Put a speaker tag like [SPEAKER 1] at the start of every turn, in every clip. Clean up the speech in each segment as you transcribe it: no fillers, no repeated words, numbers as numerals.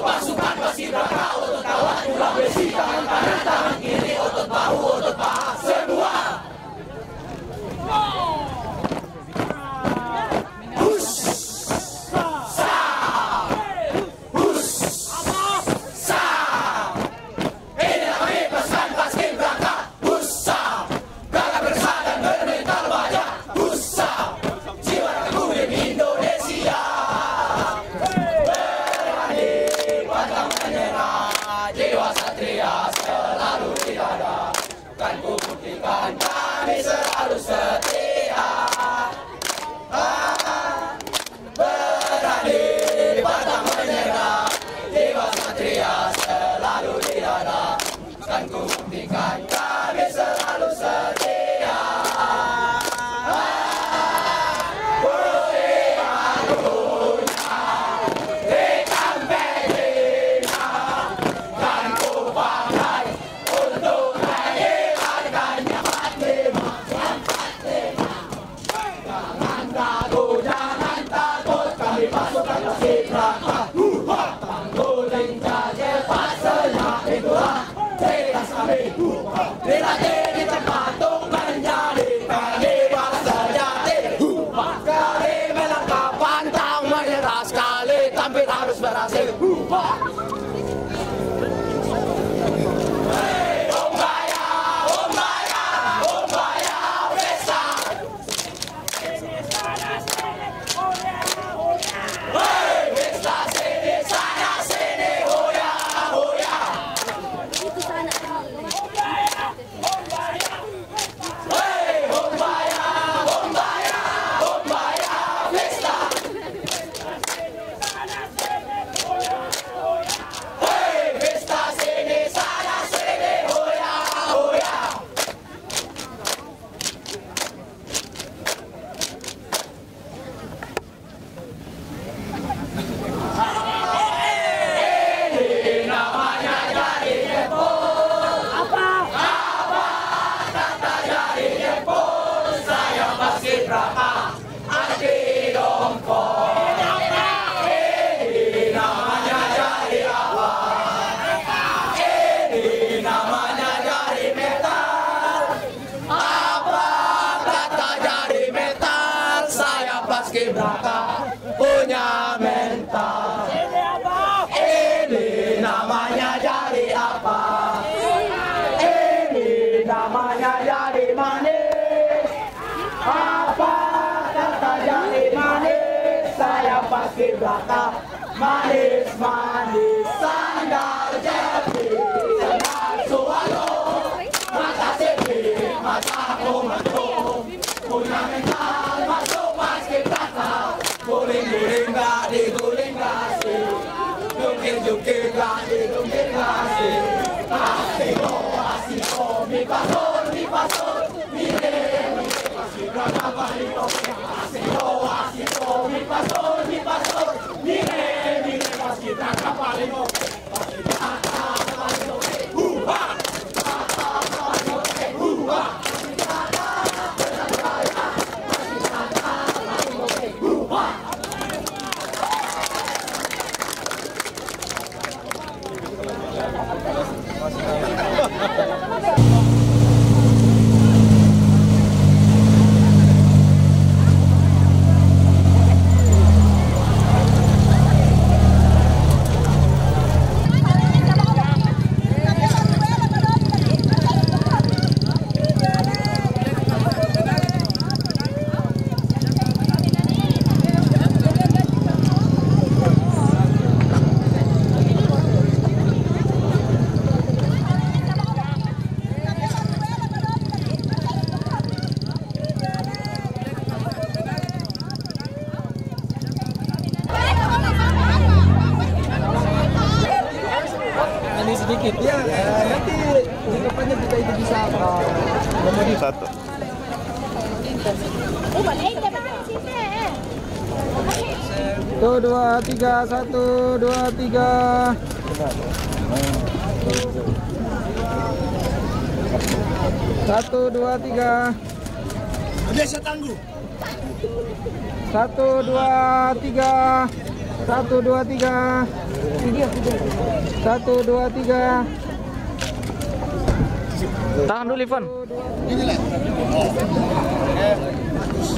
[SPEAKER 1] Pasukan paskibraka otot kawan ulah besi tangan kanan tangan kiri otot bahu otot paha semua. Ini namanya pasukan paskibraka. Hussa, gagah bersah dan bermental baja. Hussa, jiwa Republik Indonesia. Jiwa satria selalu di dada, kan ku buktikan kami selalu setia. Berani pantang menyerah, jiwa satria selalu di dada, kan ku buktikan kami selalu setia. Pasukan paskibraka, tangguling jajar pasenya itulah ciri khas kami. Dilatih terpatung menjadi jiwa sejati. Kali melangkah pantang menyerah sekali, tampil harus berhasil. Paskibraka punya mental. Ini namanya jadi apa? Ini namanya jadi manis. Apa kata jadi manis? Saya paskibraka manis-manis. Sandal jepit, sandal sualo, mata sipit, mata komando. Punya mental masuk paskibraka. Guling-guling gak diguling kasih, jungkir-jungkir gak dijungkir kasih. Asiko, mi pasor, mire, paskibraka balik oke. Asiko, mi pasor, mire, paskibraka balik oke. Paskibraka balik oke.
[SPEAKER 2] sedikit ya. Nanti di depannya kita itu bisa memodif.
[SPEAKER 3] Satu.
[SPEAKER 2] Satu, dua, tiga, satu, dua, tiga. Satu, dua, tiga.
[SPEAKER 1] Desa Tangguh.
[SPEAKER 2] Satu, dua, tiga. Satu, dua, tiga. Satu, dua, tiga. Tahan dulu, Ivan.
[SPEAKER 1] Ini lah.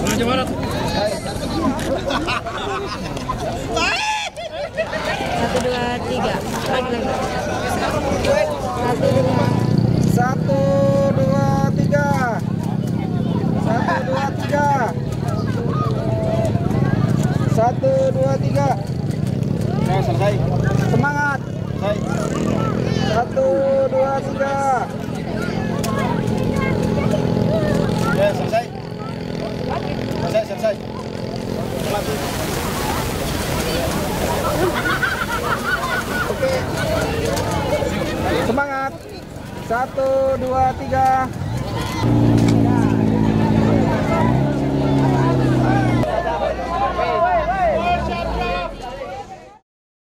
[SPEAKER 1] Menuju barat.
[SPEAKER 4] Satu, dua, tiga.
[SPEAKER 2] Satu, dua, tiga. Satu, dua, tiga. Satu, dua, tiga.
[SPEAKER 1] Selesai.
[SPEAKER 2] Semangat.
[SPEAKER 1] Selesai.
[SPEAKER 2] Satu, dua, tiga.
[SPEAKER 1] Ya, selesai. Selesai.
[SPEAKER 2] Semangat. Satu, dua, tiga.